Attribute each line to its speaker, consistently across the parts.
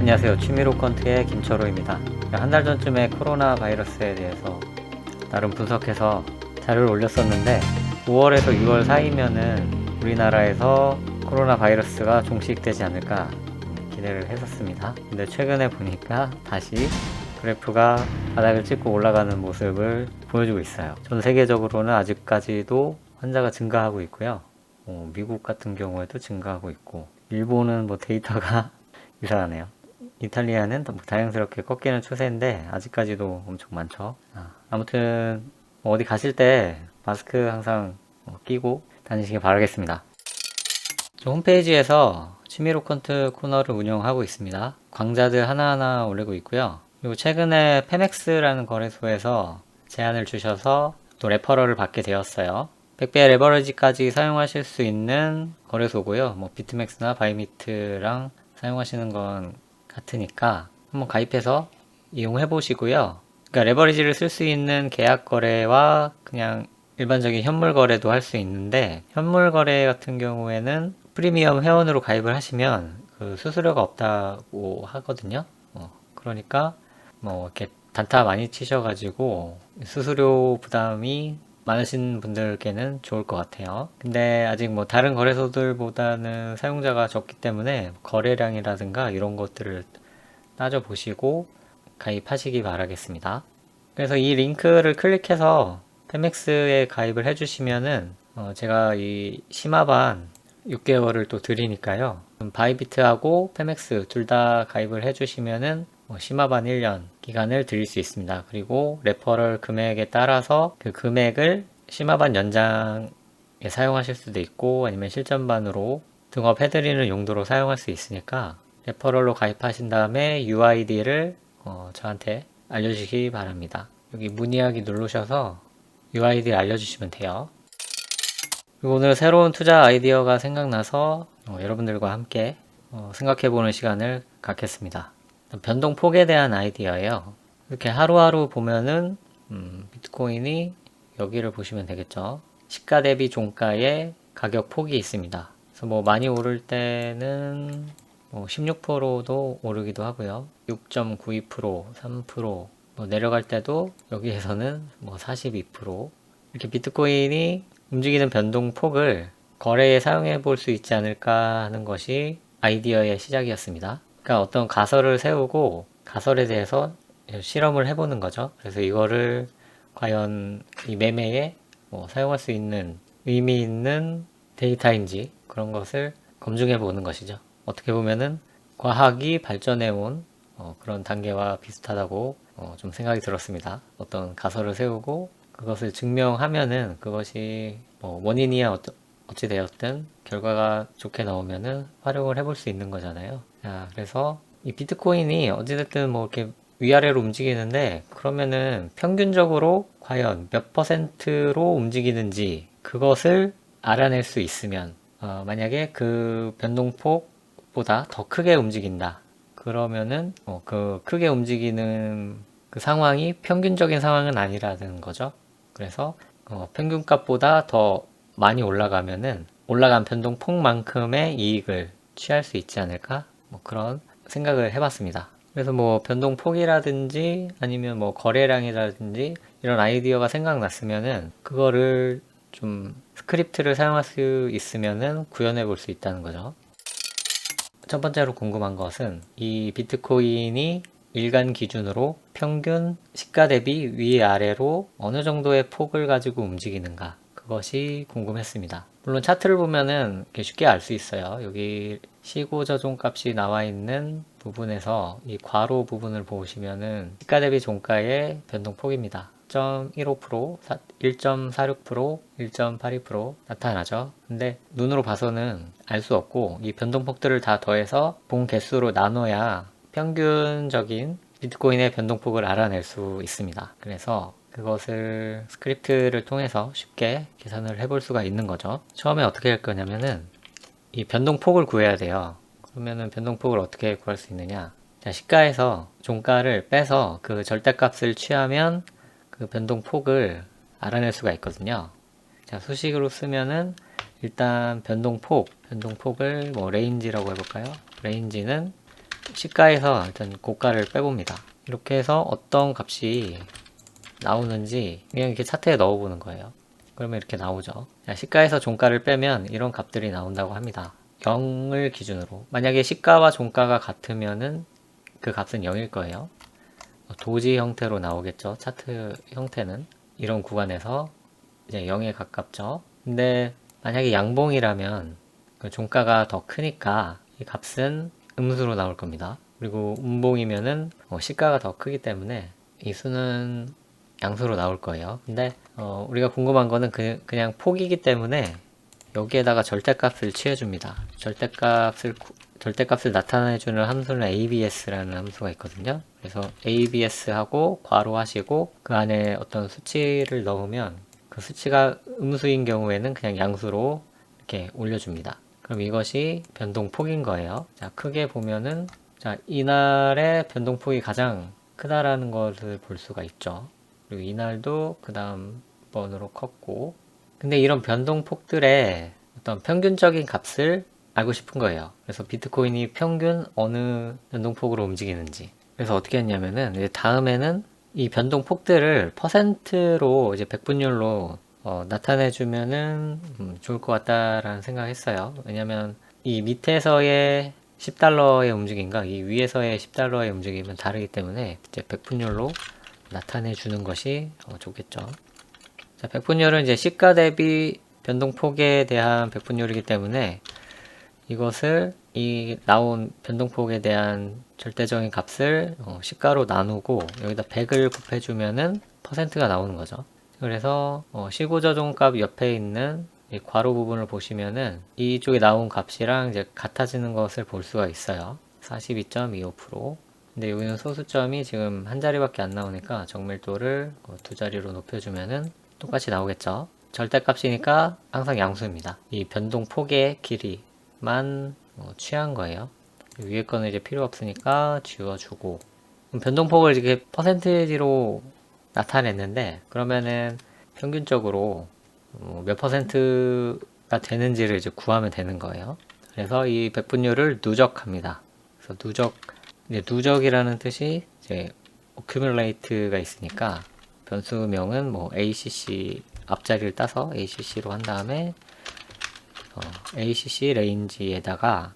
Speaker 1: 안녕하세요. 취미로 컨트의 김철호입니다. 한 달 전쯤에 코로나 바이러스에 대해서 나름 분석해서 자료를 올렸었는데 5월에서 6월 사이면은 우리나라에서 코로나 바이러스가 종식되지 않을까 기대를 했었습니다. 근데 최근에 보니까 다시 그래프가 바닥을 찍고 올라가는 모습을 보여주고 있어요. 전 세계적으로는 아직까지도 환자가 증가하고 있고요. 미국 같은 경우에도 증가하고 있고, 일본은 뭐 데이터가 이상하네요. 이탈리아는 다행스럽게 꺾이는 추세인데 아직까지도 엄청 많죠. 아무튼 어디 가실 때 마스크 항상 끼고 다니시길 바라겠습니다. 저 홈페이지에서 취미로 컨트 코너를 운영하고 있습니다. 광자들 하나하나 올리고 있고요. 그리고 최근에 페맥스라는 거래소에서 제안을 주셔서 또 레퍼럴을 받게 되었어요. 100배 레버리지까지 사용하실 수 있는 거래소고요. 뭐 비트맥스나 바이미트랑 사용하시는 건 같으니까 한번 가입해서 이용해 보시고요. 그러니까 레버리지를 쓸 수 있는 계약 거래와 그냥 일반적인 현물 거래도 할 수 있는데, 현물 거래 같은 경우에는 프리미엄 회원으로 가입을 하시면 그 수수료가 없다고 하거든요. 그러니까 뭐 이렇게 단타 많이 치셔가지고 수수료 부담이 많으신 분들께는 좋을 것 같아요. 근데 아직 뭐 다른 거래소들보다는 사용자가 적기 때문에 거래량이라든가 이런 것들을 따져보시고 가입하시기 바라겠습니다. 그래서 이 링크를 클릭해서 페맥스에 가입을 해주시면은 제가 이 심화반 6개월을 또 드리니까요. 바이비트하고 페맥스 둘 다 가입을 해주시면은 심화반 1년 기간을 드릴 수 있습니다. 그리고 레퍼럴 금액에 따라서 그 금액을 심화반 연장에 사용하실 수도 있고 아니면 실전반으로 등업해드리는 용도로 사용할 수 있으니까 레퍼럴로 가입하신 다음에 UID를 저한테 알려주시기 바랍니다. 여기 문의하기 누르셔서 UID 알려주시면 돼요. 그리고 오늘 새로운 투자 아이디어가 생각나서 여러분들과 함께 생각해보는 시간을 갖겠습니다. 변동폭에 대한 아이디어예요. 이렇게 하루하루 보면은 비트코인이 여기를 보시면 되겠죠. 시가 대비 종가의 가격 폭이 있습니다. 그래서 뭐 많이 오를 때는 16%도 오르기도 하고요. 6.92%, 3%, 뭐 내려갈 때도 여기에서는 뭐 42%. 이렇게 비트코인이 움직이는 변동폭을 거래에 사용해 볼 수 있지 않을까 하는 것이 아이디어의 시작이었습니다. 그러니까 어떤 가설을 세우고 가설에 대해서 실험을 해보는 거죠. 그래서 이거를 과연 이 매매에 사용할 수 있는 의미 있는 데이터인지 그런 것을 검증해 보는 것이죠. 어떻게 보면은 과학이 발전해 온 그런 단계와 비슷하다고 좀 생각이 들었습니다. 어떤 가설을 세우고 그것을 증명하면은 그것이 원인이야 어찌 되었든 결과가 좋게 나오면은 활용을 해볼 수 있는 거잖아요. 자, 그래서 이 비트코인이 어찌됐든 뭐 이렇게 위아래로 움직이는데 그러면은 평균적으로 과연 몇 퍼센트로 움직이는지 그것을 알아낼 수 있으면 만약에 그 변동폭보다 더 크게 움직인다. 그러면은 그 크게 움직이는 그 상황이 평균적인 상황은 아니라는 거죠. 그래서 평균값보다 더 많이 올라가면은 올라간 변동폭만큼의 이익을 취할 수 있지 않을까? 뭐 그런 생각을 해봤습니다. 그래서 뭐 변동폭이라든지 아니면 뭐 거래량이라든지 이런 아이디어가 생각났으면은 그거를 좀 스크립트를 사용할 수 있으면은 구현해 볼 수 있다는 거죠. 첫 번째로 궁금한 것은 이 비트코인이 일간 기준으로 평균 시가 대비 위아래로 어느 정도의 폭을 가지고 움직이는가 그것이 궁금했습니다. 물론 차트를 보면은 이렇게 쉽게 알 수 있어요. 여기 시고저종 값이 나와 있는 부분에서 이 괄호 부분을 보시면은 시가 대비 종가의 변동폭입니다. 1.15%, 1.46%, 1.82% 나타나죠. 근데 눈으로 봐서는 알 수 없고 이 변동폭들을 다 더해서 본 개수로 나눠야 평균적인 비트코인의 변동폭을 알아낼 수 있습니다. 그래서 그것을 스크립트를 통해서 쉽게 계산을 해볼 수가 있는 거죠. 처음에 어떻게 할 거냐면은 이 변동폭을 구해야 돼요. 그러면은 변동폭을 어떻게 구할 수 있느냐? 자, 시가에서 종가를 빼서 그 절대값을 취하면 그 변동폭을 알아낼 수가 있거든요. 자, 수식으로 쓰면은 일단 변동폭을 뭐 레인지라고 해볼까요? 레인지는 시가에서 일단 고가를 빼봅니다. 이렇게 해서 어떤 값이 나오는지 그냥 이렇게 차트에 넣어보는 거예요. 그러면 이렇게 나오죠. 자, 시가에서 종가를 빼면 이런 값들이 나온다고 합니다. 0을 기준으로. 만약에 시가와 종가가 같으면은 그 값은 0일 거예요. 도지 형태로 나오겠죠. 차트 형태는. 이런 구간에서 이제 0에 가깝죠. 근데 만약에 양봉이라면 그 종가가 더 크니까 이 값은 음수로 나올 겁니다. 그리고 음봉이면은 시가가 더 크기 때문에 이 수는 양수로 나올 거예요. 근데 우리가 궁금한 거는 그냥 폭이기 때문에 여기에다가 절대값을 취해줍니다. 절대값을 나타내주는 함수는 abs라는 함수가 있거든요. 그래서 abs하고 괄호 하시고 그 안에 어떤 수치를 넣으면 그 수치가 음수인 경우에는 그냥 양수로 이렇게 올려줍니다. 그럼 이것이 변동폭인 거예요. 자, 크게 보면은 자, 이날의 변동폭이 가장 크다라는 것을 볼 수가 있죠. 그리고 이날도 그 다음 번으로 컸고, 근데 이런 변동폭들의 어떤 평균적인 값을 알고 싶은 거예요. 그래서 비트코인이 평균 어느 변동폭으로 움직이는지. 그래서 어떻게 했냐면은 이제 다음에는 이 변동폭들을 퍼센트로 이제 백분율로 나타내주면은 좋을 것 같다라는 생각했어요. 왜냐면 이 밑에서의 10달러의 움직임과 이 위에서의 10달러의 움직임은 다르기 때문에 이제 백분율로 나타내 주는 것이 좋겠죠. 자, 백분율은 이제 시가 대비 변동폭에 대한 백분율이기 때문에 이것을 이 나온 변동폭에 대한 절대적인 값을 시가로 나누고 여기다 100을 곱해주면은 퍼센트가 나오는 거죠. 그래서 시고저종값 옆에 있는 이 괄호 부분을 보시면은 이쪽에 나온 값이랑 이제 같아지는 것을 볼 수가 있어요. 42.25%. 근데 여기는 소수점이 지금 한 자리밖에 안 나오니까 정밀도를 두 자리로 높여주면은 똑같이 나오겠죠. 절대값이니까 항상 양수입니다. 이 변동폭의 길이만 취한 거예요. 위에 거는 이제 필요 없으니까 지워주고, 변동폭을 이렇게 퍼센티지로 나타냈는데 그러면은 평균적으로 몇 퍼센트가 되는지를 이제 구하면 되는 거예요. 그래서 이 백분율을 누적합니다. 그래서 누적이라는 뜻이 이제 accumulate가 있으니까 변수명은 뭐 ACC 앞자리를 따서 ACC로 한 다음에 ACC 레인지에다가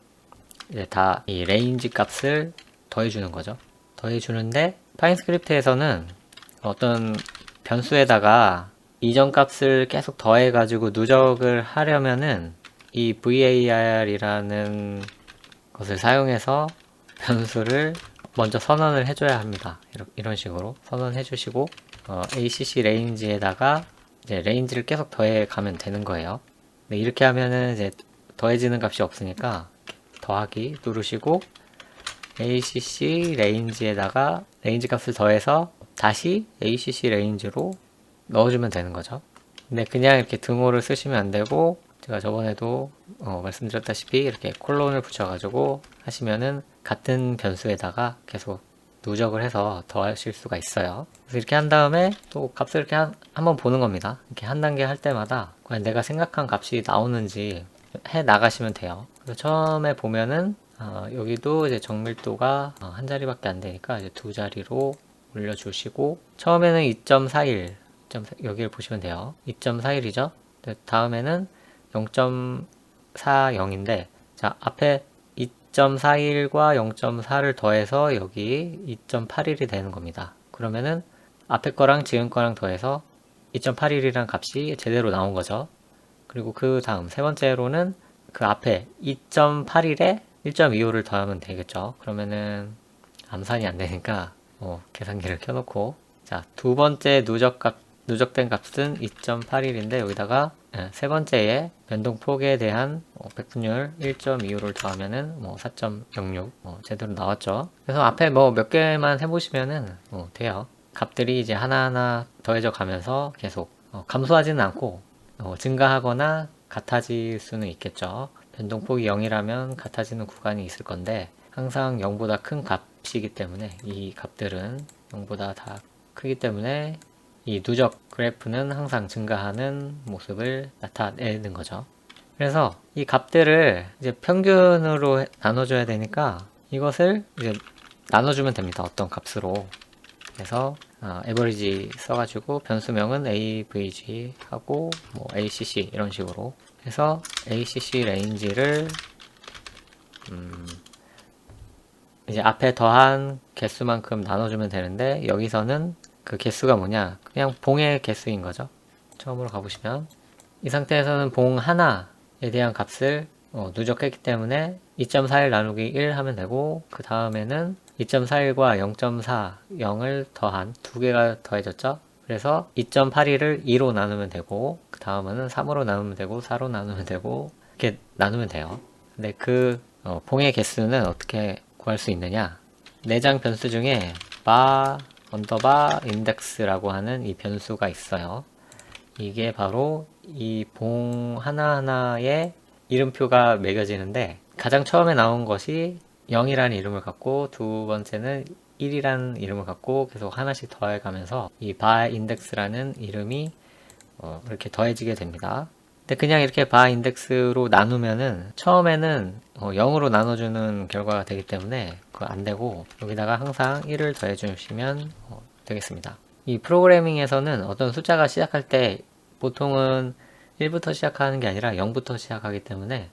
Speaker 1: 이제 다 이 레인지 값을 더해주는 거죠. 더해주는데 파인 스크립트에서는 어떤 변수에다가 이전 값을 계속 더해가지고 누적을 하려면은 이 var이라는 것을 사용해서 변수를 먼저 선언을 해줘야 합니다. 이런 식으로 선언해 주시고 ACC 레인지에다가 이제 레인지를 계속 더해 가면 되는 거예요. 네, 이렇게 하면은 이제 더해지는 값이 없으니까 더하기 누르시고 ACC 레인지에다가 레인지 값을 더해서 다시 ACC 레인지로 넣어주면 되는 거죠. 근데 그냥 이렇게 등호를 쓰시면 안 되고 제가 저번에도 말씀드렸다시피 이렇게 콜론을 붙여가지고 하시면은 같은 변수에다가 계속 누적을 해서 더하실 수가 있어요. 그래서 이렇게 한 다음에 또 값을 이렇게 한번 보는 겁니다. 이렇게 한 단계 할 때마다 과연 내가 생각한 값이 나오는지 해 나가시면 돼요. 그래서 처음에 보면은 여기도 이제 정밀도가 한 자리밖에 안 되니까 이제 두 자리로 올려주시고 처음에는 2.41 여기를 보시면 돼요. 2.41이죠. 다음에는 0.40인데 자 앞에 2.41과 0.4를 더해서 여기 2.81이 되는 겁니다. 그러면은 앞에 거랑 지금 거랑 더해서 2.81이라는 값이 제대로 나온 거죠. 그리고 그 다음 세 번째로는 그 앞에 2.81에 1.25를 더하면 되겠죠. 그러면은 암산이 안 되니까 계산기를 켜놓고 자 두 번째 누적된 값은 2.81인데 여기다가 세 번째에 변동폭에 대한 백분율 1.25를 더하면은 4.06 제대로 나왔죠. 그래서 앞에 몇 개만 해보시면은 돼요. 값들이 이제 하나하나 더해져 가면서 계속 감소하지는 않고 증가하거나 같아질 수는 있겠죠. 변동폭이 0이라면 같아지는 구간이 있을 건데 항상 0보다 큰 값이기 때문에 이 값들은 0보다 다 크기 때문에 이 누적 그래프는 항상 증가하는 모습을 나타내는 거죠. 그래서 이 값들을 이제 평균으로 나눠줘야 되니까 이것을 이제 나눠주면 됩니다. 어떤 값으로. 그래서 average 써가지고 변수명은 avg 하고 뭐 acc 이런 식으로 해서 acc range를 이제 앞에 더한 개수만큼 나눠주면 되는데, 여기서는 그 개수가 뭐냐, 그냥 봉의 개수인 거죠. 처음으로 가보시면 이 상태에서는 봉 하나에 대한 값을 누적했기 때문에 2.41 나누기 1 하면 되고, 그 다음에는 2.41과 0.4, 0을 더한 두 개가 더해졌죠. 그래서 2.81을 2로 나누면 되고, 그 다음에는 3으로 나누면 되고, 4로 나누면 되고, 이렇게 나누면 돼요. 근데 그 봉의 개수는 어떻게 구할 수 있느냐, 내장 변수 중에 바 언더바 인덱스라고 하는 이 변수가 있어요. 이게 바로 이 봉 하나하나에 이름표가 매겨지는데, 가장 처음에 나온 것이 0이라는 이름을 갖고, 두 번째는 1이라는 이름을 갖고 계속 하나씩 더해가면서 이 바 인덱스라는 이름이 이렇게 더해지게 됩니다. 근데 그냥 이렇게 바 인덱스로 나누면은 처음에는 0으로 나눠주는 결과가 되기 때문에 그거 안 되고, 여기다가 항상 1을 더해 주시면 되겠습니다. 이 프로그래밍에서는 어떤 숫자가 시작할 때 보통은 1부터 시작하는 게 아니라 0부터 시작하기 때문에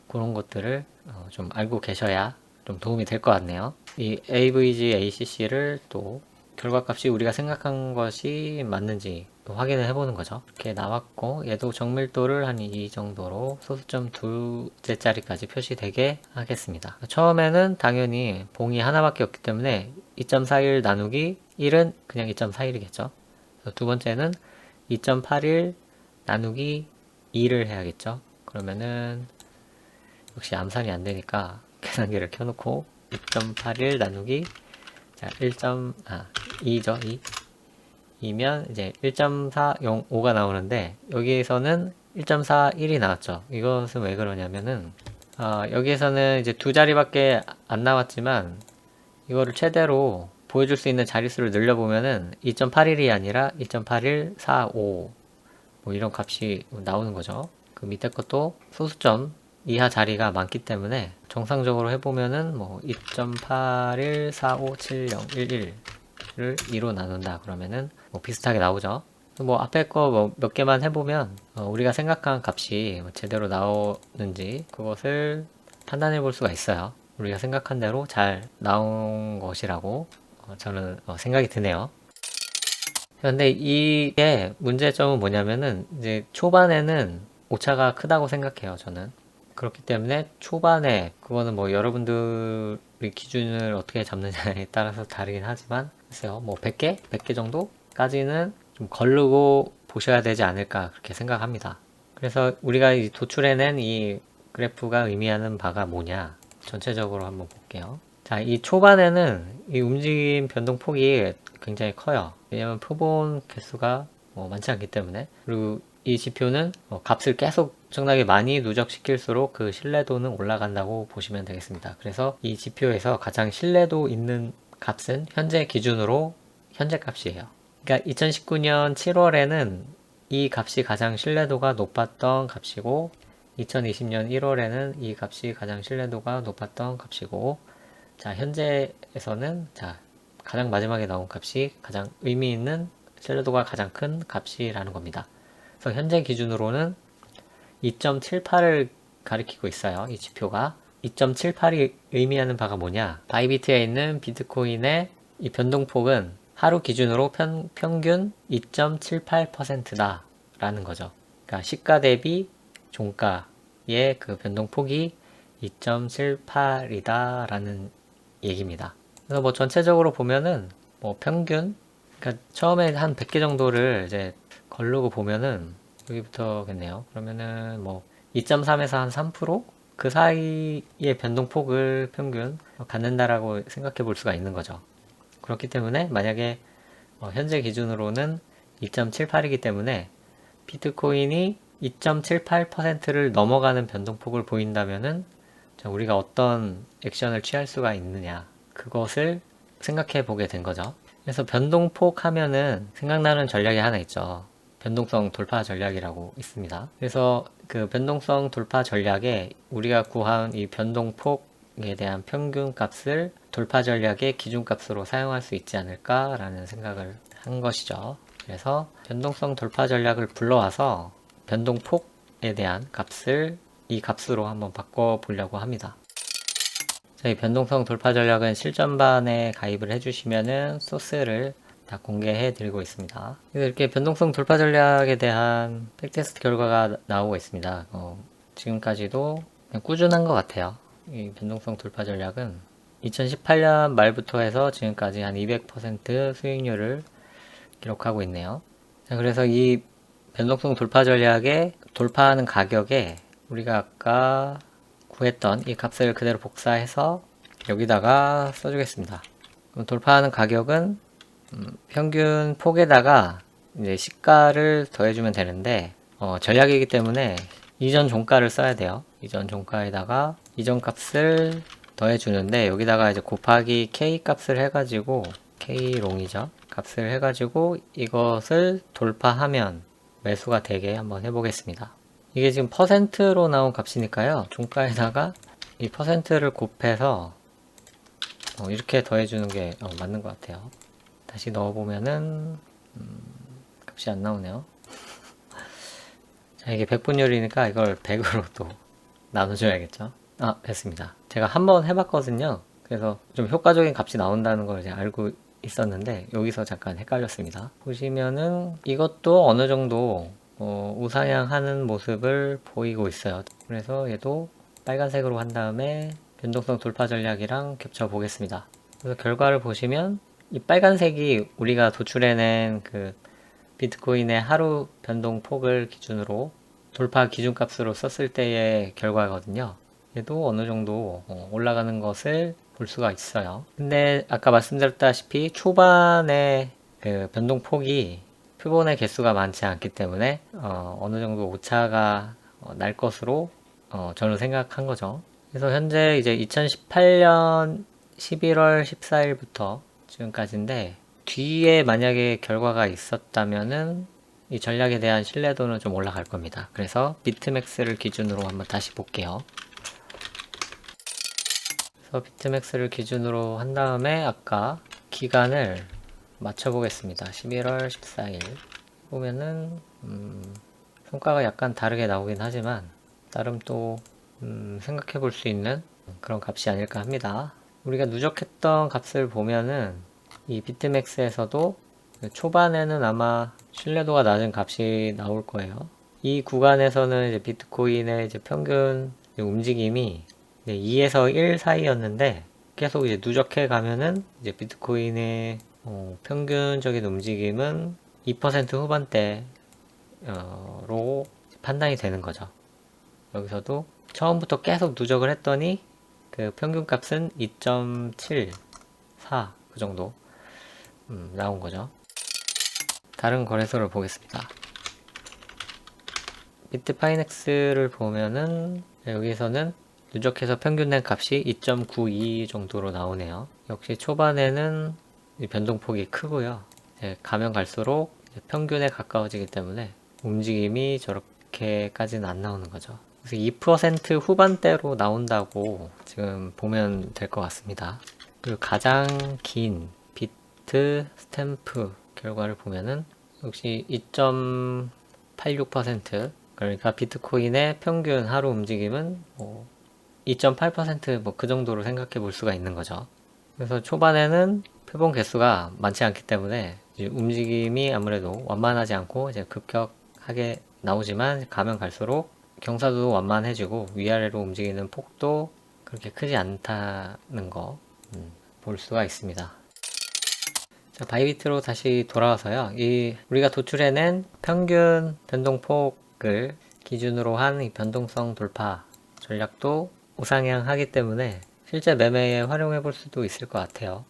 Speaker 1: 그런 것들을 좀 알고 계셔야 좀 도움이 될 것 같네요. 이 avg acc를 또 결과값이 우리가 생각한 것이 맞는지 또 확인을 해보는 거죠. 이렇게 나왔고, 얘도 정밀도를 한 이 정도로 소수점 두 개짜리까지 표시되게 하겠습니다. 처음에는 당연히 봉이 하나밖에 없기 때문에 2.41 나누기 1은 그냥 2.41이겠죠. 두 번째는 2.81 나누기 2를 해야겠죠. 그러면은 역시 암산이 안 되니까 계산기를 켜놓고 2.81 나누기 2죠. 2면 이제 1.405가 나오는데, 여기에서는 1.41이 나왔죠. 이것은 왜 그러냐면은 여기에서는 이제 두 자리밖에 안 나왔지만, 이거를 최대로 보여줄 수 있는 자릿수를 늘려보면은 2.81이 아니라 2.8145 뭐 이런 값이 나오는 거죠. 그 밑에 것도 소수점 이하 자리가 많기 때문에 정상적으로 해보면은 뭐 2.81457011을 2로 나눈다 그러면은 뭐 비슷하게 나오죠. 뭐 앞에 거 뭐 몇 개만 해보면 우리가 생각한 값이 제대로 나오는지 그것을 판단해 볼 수가 있어요. 우리가 생각한 대로 잘 나온 것이라고 저는 생각이 드네요. 근데 이게 문제점은 뭐냐면은 이제 초반에는 오차가 크다고 생각해요, 저는. 그렇기 때문에 초반에 그거는 뭐 여러분들이 기준을 어떻게 잡느냐에 따라서 다르긴 하지만, 글쎄요, 뭐 100개? 100개 정도까지는 좀 거르고 보셔야 되지 않을까 그렇게 생각합니다. 그래서 우리가 도출해낸 이 그래프가 의미하는 바가 뭐냐, 전체적으로 한번 볼게요. 자, 이 초반에는 이 움직임 변동폭이 굉장히 커요. 왜냐면 표본 개수가 많지 않기 때문에. 그리고 이 지표는 값을 계속 엄청나게 많이 누적시킬수록 그 신뢰도는 올라간다고 보시면 되겠습니다. 그래서 이 지표에서 가장 신뢰도 있는 값은 현재 기준으로 현재 값이에요. 그러니까 2019년 7월에는 이 값이 가장 신뢰도가 높았던 값이고, 2020년 1월에는 이 값이 가장 신뢰도가 높았던 값이고, 자, 현재에서는 자, 가장 마지막에 나온 값이 가장 의미 있는 신뢰도가 가장 큰 값이라는 겁니다. 그래서 현재 기준으로는 2.78을 가리키고 있어요. 이 지표가 2.78이 의미하는 바가 뭐냐, 바이비트에 있는 비트코인의 이 변동폭은 하루 기준으로 평균 2.78%다 라는 거죠. 그러니까 시가 대비 종가의 그 변동폭이 2.78이다 라는 얘기입니다. 그래서 뭐 전체적으로 보면은 뭐 평균, 그러니까 처음에 한 100개 정도를 이제 걸르고 보면은 여기부터겠네요. 그러면은 뭐 2.3에서 한 3%? 그 사이의 변동폭을 평균 갖는다라고 생각해 볼 수가 있는 거죠. 그렇기 때문에 만약에 현재 기준으로는 2.78이기 때문에 비트코인이 2.78%를 넘어가는 변동폭을 보인다면은 우리가 어떤 액션을 취할 수가 있느냐, 그것을 생각해 보게 된 거죠. 그래서 변동폭 하면은 생각나는 전략이 하나 있죠. 변동성 돌파 전략이라고 있습니다. 그래서 그 변동성 돌파 전략에 우리가 구한 이 변동폭 전략에 대한 평균 값을 돌파 전략의 기준값으로 사용할 수 있지 않을까라는 생각을 한 것이죠. 그래서 변동성 돌파 전략을 불러와서 변동폭에 대한 값을 이 값으로 한번 바꿔보려고 합니다. 저희 변동성 돌파 전략은 실전반에 가입을 해주시면은 소스를 다 공개해 드리고 있습니다. 그래서 이렇게 변동성 돌파 전략에 대한 백테스트 결과가 나오고 있습니다. 지금까지도 그냥 꾸준한 것 같아요. 이 변동성 돌파 전략은 2018년 말부터 해서 지금까지 한 200% 수익률을 기록하고 있네요. 자, 그래서 이 변동성 돌파 전략에 돌파하는 가격에 우리가 아까 구했던 이 값을 그대로 복사해서 여기다가 써주겠습니다. 그럼 돌파하는 가격은 평균 폭에다가 이제 시가를 더해주면 되는데 전략이기 때문에 이전 종가를 써야 돼요. 이전 종가에다가 이전 값을 더해주는데 여기다가 이제 곱하기 K 값을 해가지고 K롱이죠. 값을 해가지고 이것을 돌파하면 매수가 되게 한번 해보겠습니다. 이게 지금 퍼센트로 나온 값이니까요. 종가에다가 이 퍼센트를 곱해서 이렇게 더해주는 게 맞는 것 같아요. 다시 넣어보면은 값이 안 나오네요. 자, 이게 100분율이니까 이걸 100으로 또 나눠줘야겠죠. 아, 됐습니다. 제가 한번 해봤거든요. 그래서 좀 효과적인 값이 나온다는 걸 이제 알고 있었는데 여기서 잠깐 헷갈렸습니다. 보시면은 이것도 어느 정도 우상향하는 모습을 보이고 있어요. 그래서 얘도 빨간색으로 한 다음에 변동성 돌파 전략이랑 겹쳐 보겠습니다. 그래서 결과를 보시면 이 빨간색이 우리가 도출해낸 그 비트코인의 하루 변동폭을 기준으로 돌파 기준값으로 썼을 때의 결과거든요. 얘도 어느 정도 올라가는 것을 볼 수가 있어요. 근데 아까 말씀드렸다시피 초반에 그 변동폭이 표본의 개수가 많지 않기 때문에 어느 정도 오차가 날 것으로 저는 생각한 거죠. 그래서 현재 이제 2018년 11월 14일부터 지금까지인데 뒤에 만약에 결과가 있었다면은 이 전략에 대한 신뢰도는 좀 올라갈 겁니다. 그래서 비트맥스를 기준으로 한번 다시 볼게요. 그래서 비트맥스를 기준으로 한 다음에 아까 기간을 맞춰보겠습니다. 11월 14일 보면은 성과가 약간 다르게 나오긴 하지만 나름 또 생각해 볼 수 있는 그런 값이 아닐까 합니다. 우리가 누적했던 값을 보면은 이 비트맥스에서도 초반에는 아마 신뢰도가 낮은 값이 나올 거예요. 이 구간에서는 이제 비트코인의 이제 평균 움직임이 2에서 1 사이였는데 계속 이제 누적해 가면은 이제 비트코인의 평균적인 움직임은 2% 후반대로 판단이 되는 거죠. 여기서도 처음부터 계속 누적을 했더니 그 평균 값은 2.74 그 정도 나온 거죠. 다른 거래소를 보겠습니다. 비트파이넥스를 보면은 여기서는 누적해서 평균 낸 값이 2.92 정도로 나오네요. 역시 초반에는 변동폭이 크고요. 가면 갈수록 평균에 가까워지기 때문에 움직임이 저렇게까지는 안 나오는 거죠. 그래서 2% 후반대로 나온다고 지금 보면 될 것 같습니다. 그리고 가장 긴 비트 스탬프 결과를 보면은 역시 2.86% 그러니까 비트코인의 평균 하루 움직임은 2.8% 뭐 그 정도로 생각해 볼 수가 있는 거죠. 그래서 초반에는 표본 개수가 많지 않기 때문에 움직임이 아무래도 완만하지 않고 이제 급격하게 나오지만 가면 갈수록 경사도 완만해지고 위아래로 움직이는 폭도 그렇게 크지 않다는 거 볼 수가 있습니다. 자, 바이비트로 다시 돌아와서요. 우리가 도출해낸 평균 변동폭을 기준으로 한 이 변동성 돌파 전략도 우상향하기 때문에 실제 매매에 활용해 볼 수도 있을 것 같아요.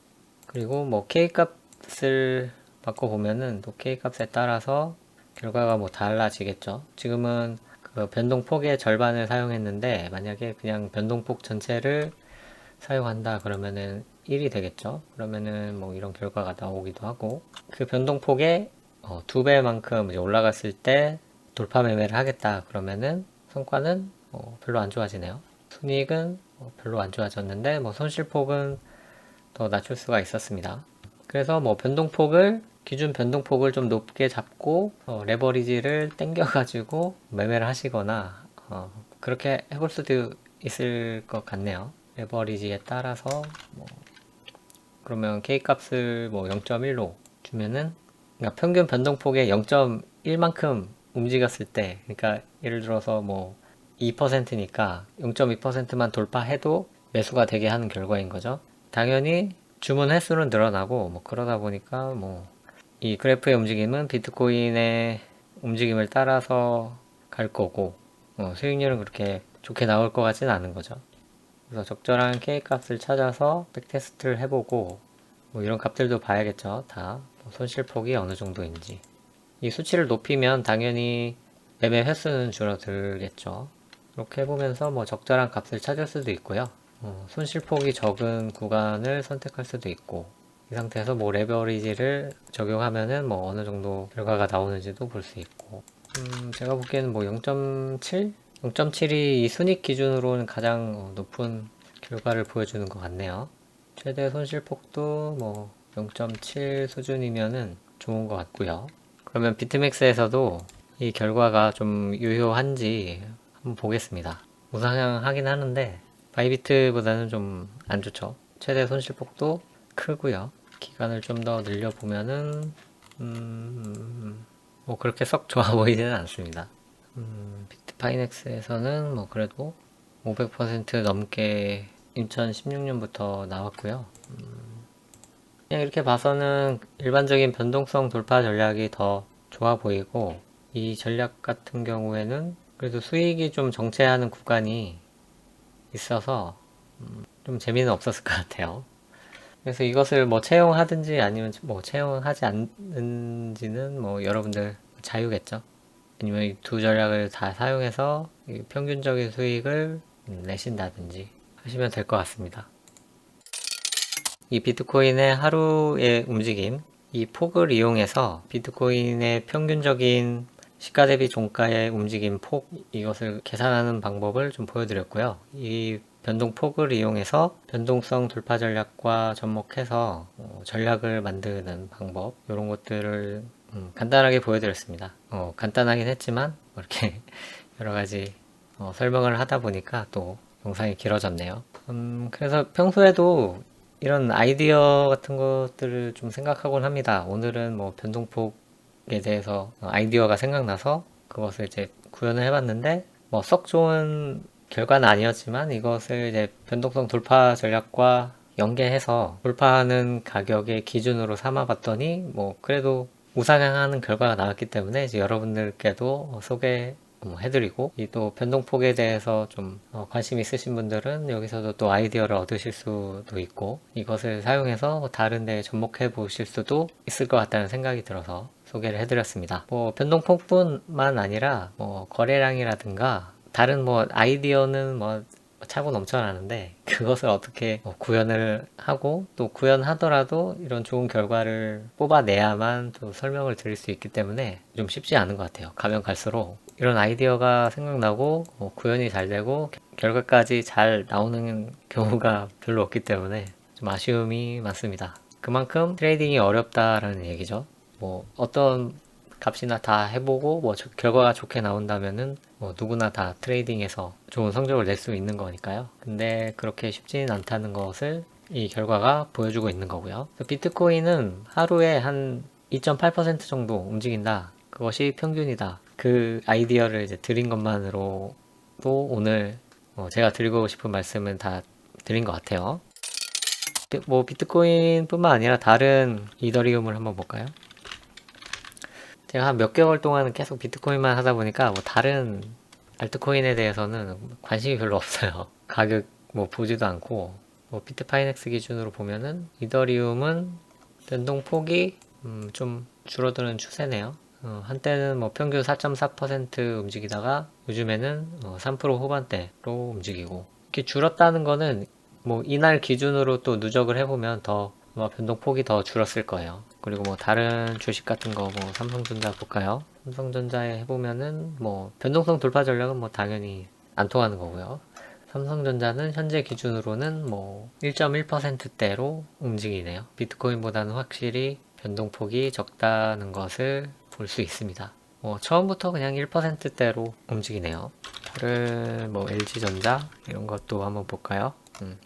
Speaker 1: 그리고 뭐 K값을 바꿔보면은 또 K값에 따라서 결과가 뭐 달라지겠죠. 지금은 그 변동폭의 절반을 사용했는데 만약에 그냥 변동폭 전체를 사용한다 그러면은 1이 되겠죠. 그러면은 뭐 이런 결과가 나오기도 하고 그 변동폭의 2배만큼 올라갔을 때 돌파 매매를 하겠다 그러면은 성과는 별로 안 좋아지네요. 순이익은 별로 안 좋아졌는데 뭐 손실폭은 더 낮출 수가 있었습니다. 그래서 뭐 변동폭을 기준 변동폭을 좀 높게 잡고 레버리지를 땡겨가지고 매매를 하시거나 그렇게 해볼 수도 있을 것 같네요. 레버리지에 따라서 뭐 그러면 K 값을 뭐 0.1로 주면은 그러니까 평균 변동폭의 0.1만큼 움직였을 때, 그러니까 예를 들어서 뭐 2%니까 0.2%만 돌파해도 매수가 되게 하는 결과인 거죠. 당연히 주문 횟수는 늘어나고 뭐 그러다 보니까 뭐 이 그래프의 움직임은 비트코인의 움직임을 따라서 갈 거고 수익률은 그렇게 좋게 나올 것 같지는 않은 거죠. 그래서 적절한 K 값을 찾아서 백테스트를 해보고 뭐 이런 값들도 봐야겠죠. 다 손실폭이 어느 정도인지. 이 수치를 높이면 당연히 매매 횟수는 줄어들겠죠. 이렇게 해보면서 뭐 적절한 값을 찾을 수도 있고요. 손실폭이 적은 구간을 선택할 수도 있고, 이 상태에서 뭐 레버리지를 적용하면은 뭐 어느 정도 결과가 나오는지도 볼 수 있고, 제가 보기에는 뭐 0.7? 0.7이 이 순익 기준으로는 가장 높은 결과를 보여주는 것 같네요. 최대 손실폭도 뭐 0.7 수준이면은 좋은 것 같고요. 그러면 비트맥스에서도 이 결과가 좀 유효한지 한번 보겠습니다. 우상향하긴 하는데 바이비트보다는 좀 안 좋죠. 최대 손실폭도 크고요. 기간을 좀 더 늘려보면은 뭐 그렇게 썩 좋아 보이지는 않습니다. 비트파이넥스에서는 뭐 그래도 500% 넘게 2016년부터 나왔고요. 그냥 이렇게 봐서는 일반적인 변동성 돌파 전략이 더 좋아 보이고, 이 전략 같은 경우에는 그래도 수익이 좀 정체하는 구간이 있어서 좀 재미는 없었을 것 같아요. 그래서 이것을 뭐 채용하든지 아니면 뭐 채용하지 않는지는 뭐 여러분들 자유겠죠. 아니면 이 두 전략을 다 사용해서 평균적인 수익을 내신다든지 하시면 될 것 같습니다. 이 비트코인의 하루의 움직임, 이 폭을 이용해서 비트코인의 평균적인 시가 대비 종가의 움직임 폭, 이것을 계산하는 방법을 좀 보여드렸고요. 이 변동폭을 이용해서 변동성 돌파 전략과 접목해서 전략을 만드는 방법, 이런 것들을 간단하게 보여드렸습니다. 간단하긴 했지만 이렇게 여러 가지 설명을 하다 보니까 또 영상이 길어졌네요. 그래서 평소에도 이런 아이디어 같은 것들을 좀 생각하곤 합니다. 오늘은 뭐 변동폭에 대해서 아이디어가 생각나서 그것을 이제 구현을 해봤는데 뭐 썩 좋은 결과는 아니었지만 이것을 이제 변동성 돌파 전략과 연계해서 돌파하는 가격의 기준으로 삼아봤더니 뭐 그래도 우상향하는 결과가 나왔기 때문에 이제 여러분들께도 해드리고, 이 또 변동폭에 대해서 좀 관심 있으신 분들은 여기서도 또 아이디어를 얻으실 수도 있고, 이것을 사용해서 다른 데에 접목해 보실 수도 있을 것 같다는 생각이 들어서 소개를 해드렸습니다. 뭐 변동폭뿐만 아니라 뭐 거래량이라든가 다른 뭐 아이디어는 뭐 차고 넘쳐나는데 그것을 어떻게 구현을 하고, 또 구현하더라도 이런 좋은 결과를 뽑아내야만 또 설명을 드릴 수 있기 때문에 좀 쉽지 않은 것 같아요. 가면 갈수록 이런 아이디어가 생각나고 구현이 잘 되고 결과까지 잘 나오는 경우가 별로 없기 때문에 좀 아쉬움이 많습니다. 그만큼 트레이딩이 어렵다라는 얘기죠. 뭐 어떤 값이나 다 해보고 뭐 결과가 좋게 나온다면은 뭐 누구나 다 트레이딩에서 좋은 성적을 낼 수 있는 거니까요. 근데 그렇게 쉽지는 않다는 것을 이 결과가 보여주고 있는 거고요. 비트코인은 하루에 한 2.8% 정도 움직인다. 그것이 평균이다. 그 아이디어를 이제 드린 것만으로도 오늘 제가 드리고 싶은 말씀은 다 드린 것 같아요. 뭐 비트코인뿐만 아니라 다른 이더리움을 한번 볼까요? 제가 한 몇 개월 동안은 계속 비트코인만 하다 보니까 뭐 다른 알트코인에 대해서는 관심이 별로 없어요. 가격 뭐 보지도 않고, 뭐 비트파이넥스 기준으로 보면은 이더리움은 변동폭이 좀 줄어드는 추세네요. 한때는 뭐 평균 4.4% 움직이다가 요즘에는 3% 후반대로 움직이고, 이렇게 줄었다는 거는 뭐 이날 기준으로 또 누적을 해보면 더 변동폭이 더 줄었을 거예요. 그리고 뭐 다른 주식 같은 거 뭐 삼성전자 볼까요? 삼성전자에 해보면은 뭐 변동성 돌파 전략은 뭐 당연히 안 통하는 거고요. 삼성전자는 현재 기준으로는 뭐 1.1%대로 움직이네요. 비트코인보다는 확실히 변동폭이 적다는 것을 볼 수 있습니다. 처음부터 그냥 1%대로 움직이네요. 다른 뭐 LG전자 이런 것도 한번 볼까요?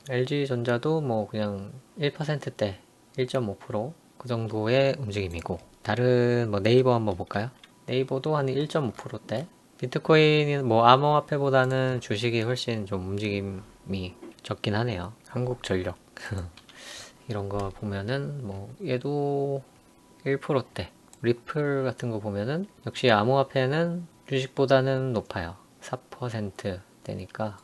Speaker 1: LG전자도 뭐 그냥 1%대 1.5%그 정도의 움직임이고, 다른 뭐 네이버 한번 볼까요? 네이버도 한 1.5%대. 비트코인은 뭐 암호화폐보다는 주식이 훨씬 좀 움직임이 적긴 하네요. 한국전력 이런 거 보면은 뭐 얘도 1%대. 리플 같은 거 보면은 역시 암호화폐는 주식보다는 높아요. 4%대니까.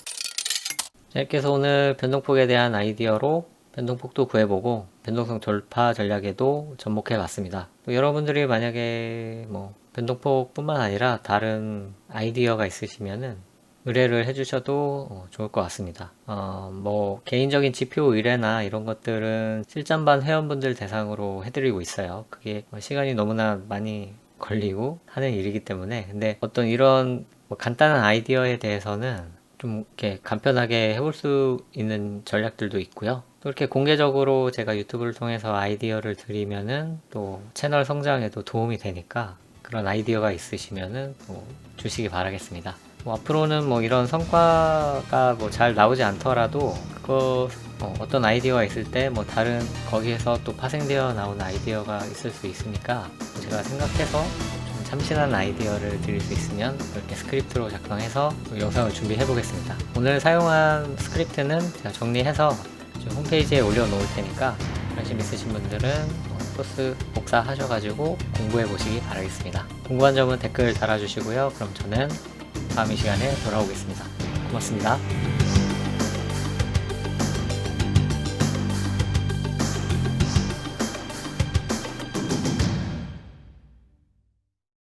Speaker 1: 이렇게 해서 오늘 변동폭에 대한 아이디어로 변동폭도 구해보고 변동성 돌파 전략에도 접목해 봤습니다. 여러분들이 만약에 뭐 변동폭 뿐만 아니라 다른 아이디어가 있으시면은 의뢰를 해주셔도 좋을 것 같습니다. 뭐 개인적인 지표 의뢰나 이런 것들은 실전반 회원분들 대상으로 해드리고 있어요. 그게 시간이 너무나 많이 걸리고 하는 일이기 때문에. 근데 어떤 이런 뭐 간단한 아이디어에 대해서는 좀 이렇게 간편하게 해볼 수 있는 전략들도 있고요. 또 이렇게 공개적으로 제가 유튜브를 통해서 아이디어를 드리면은 또 채널 성장에도 도움이 되니까 그런 아이디어가 있으시면은 뭐 주시기 바라겠습니다. 뭐 앞으로는 뭐 이런 성과가 뭐 잘 나오지 않더라도 그거 어떤 아이디어가 있을 때 뭐 다른 거기에서 또 파생되어 나온 아이디어가 있을 수 있으니까 제가 생각해서 좀 참신한 아이디어를 드릴 수 있으면 이렇게 스크립트로 작성해서 영상을 준비해 보겠습니다. 오늘 사용한 스크립트는 제가 정리해서 홈페이지에 올려놓을 테니까 관심 있으신 분들은 소스 복사하셔가지고 공부해 보시기 바라겠습니다. 궁금한 점은 댓글 달아주시고요. 그럼 저는 다음 이 시간에 돌아오겠습니다. 고맙습니다.